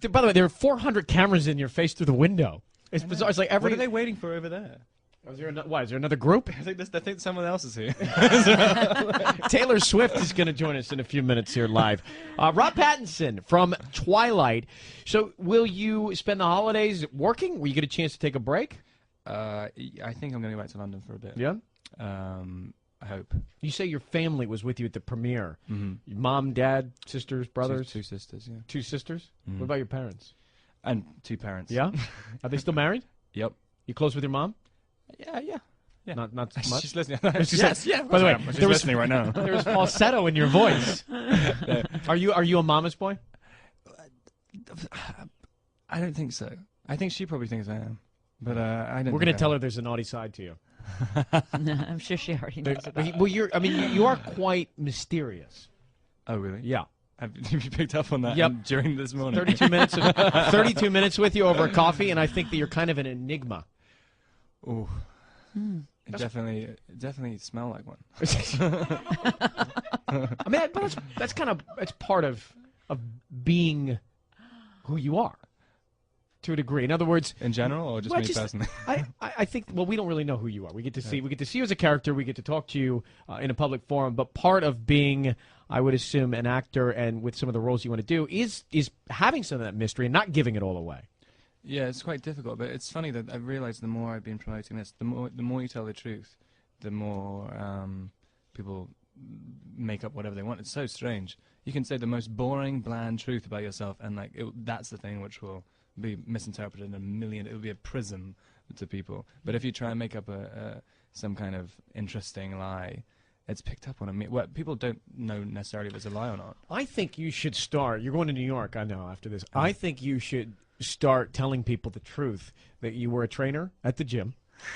By the way, there are 400 cameras in your face through the window. It's bizarre. It's like every. What are they waiting for over there? Is there is there another group? I think someone else is here. Taylor Swift is going to join us in a few minutes here live. Rob Pattinson from Twilight. So, will you spend the holidays working? Will you get a chance to take a break? I think I'm going to go back to London for a bit. Yeah. I hope. You say your family was with you at the premiere. Mm-hmm. Your mom, dad, sisters, brothers? Two sisters, yeah. Two sisters? Mm-hmm. What about your parents? And two parents. Yeah? Are they still married? Yep. You close with your mom? Yeah. Not so much? She's listening. Yes, yeah. By the way, she's listening right now. There was falsetto in your voice. Are you a mama's boy? I don't think so. I think she probably thinks I am. But I don't. We're going to tell her there's a naughty side to you. I'm sure she already knows about it. Well, you are quite mysterious. Oh, really? Yeah. Have you picked up on that during this morning? 32 minutes with you over a coffee, and I think that you're kind of an enigma. Ooh. It definitely smell like one. I mean, but that's part of being who you are, to a degree. In other words, in general, or just me personally? I think. Well, we don't really know who you are. We get to see you as a character. We get to talk to you in a public forum. But part of being, I would assume, an actor and with some of the roles you want to do is having some of that mystery and not giving it all away. Yeah, it's quite difficult, but it's funny that I've realized the more I've been promoting this, the more you tell the truth, the more people make up whatever they want. It's so strange. You can say the most boring, bland truth about yourself, and that's the thing which will be misinterpreted in a million. It will be a prism to people. But if you try and make up some kind of interesting lie, it's picked up on well, people don't know necessarily if it's a lie or not. I think you should start. You're going to New York, I know, after this. I think you should start telling people the truth, that you were a trainer at the gym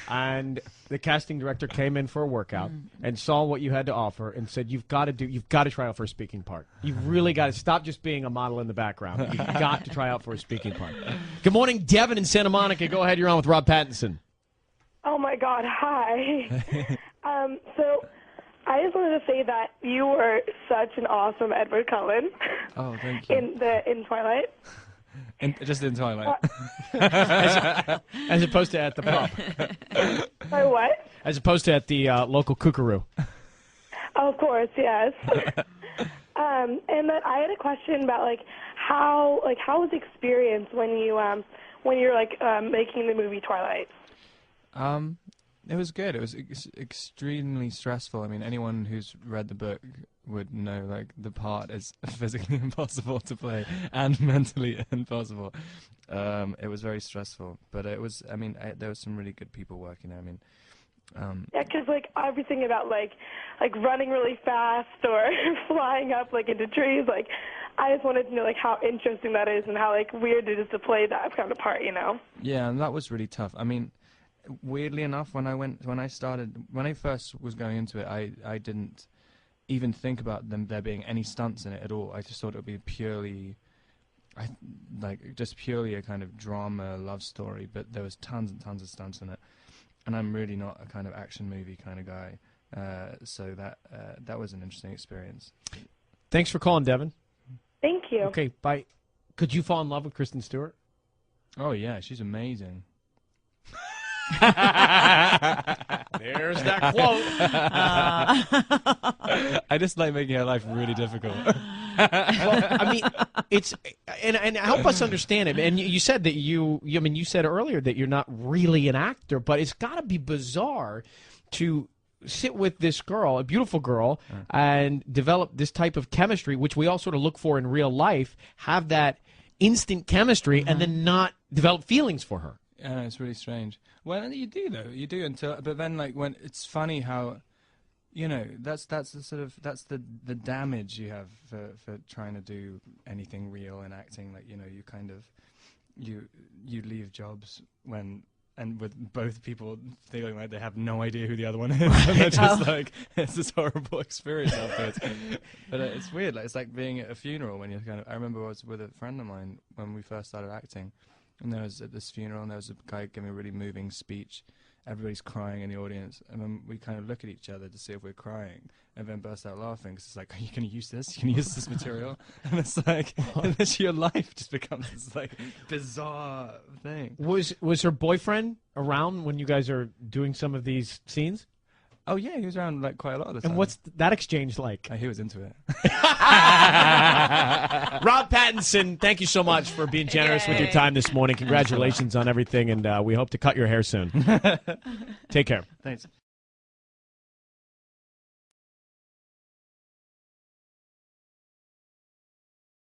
and the casting director came in for a workout and saw what you had to offer and said, you've got to try out for a speaking part. You've really got to stop just being a model in the background. You've got to try out for a speaking part. Good morning, Devin in Santa Monica. Go ahead, you're on with Rob Pattinson. Oh my God, hi. So I just wanted to say that you were such an awesome Edward Cullen. Oh, thank you. in Twilight. Just in Twilight. As opposed to at the pub. Sorry, what? As opposed to at the local kookaroo. Oh, of course, yes. And then I had a question about how was the experience when you're making the movie Twilight? It was good. It was extremely stressful. I mean, anyone who's read the book would know, the part is physically impossible to play and mentally impossible. It was very stressful, but it was, there was some really good people working there. Yeah, because, everything about, running really fast or flying up, into trees, I just wanted to know, how interesting that is and how, weird it is to play that kind of part, you know? Yeah, and that was really tough. Weirdly enough, when I first was going into it, I didn't even think about there being any stunts in it at all. I just thought it would be purely a kind of drama love story, but there was tons and tons of stunts in it. And I'm really not a kind of action movie kind of guy, so that was an interesting experience. Thanks for calling, Devin. Thank you. Okay, bye. Could you fall in love with Kristen Stewart? Oh yeah, she's amazing. There's that quote. I just like making her life really difficult. Well, it's and help us understand it. And you said that you said earlier that you're not really an actor, but it's got to be bizarre to sit with this girl, a beautiful girl, and develop this type of chemistry, which we all sort of look for in real life. Have that instant chemistry, and then not develop feelings for her. Yeah, it's really strange. Well, you do though. You do but then when it's funny how, that's the damage you have for trying to do anything real in acting. You kind of you leave jobs with both people feeling like they have no idea who the other one is, and they're just it's this horrible experience afterwards. But it's weird. It's like being at a funeral when you're I remember I was with a friend of mine when we first started acting. And there was at this funeral, and there was a guy giving a really moving speech, everybody's crying in the audience, and then we kind of look at each other to see if we're crying, and then burst out laughing. 'Cause it's like, are you going to use this? You can use this material, and it's like, and then your life just becomes this like bizarre thing. Was her boyfriend around when you guys are doing some of these scenes? Oh yeah, he was around like quite a lot of the time. And what's that exchange like? He was into it. Rob Pattinson, thank you so much for being generous with your time this morning. Congratulations on everything, and we hope to cut your hair soon. Take care. Thanks.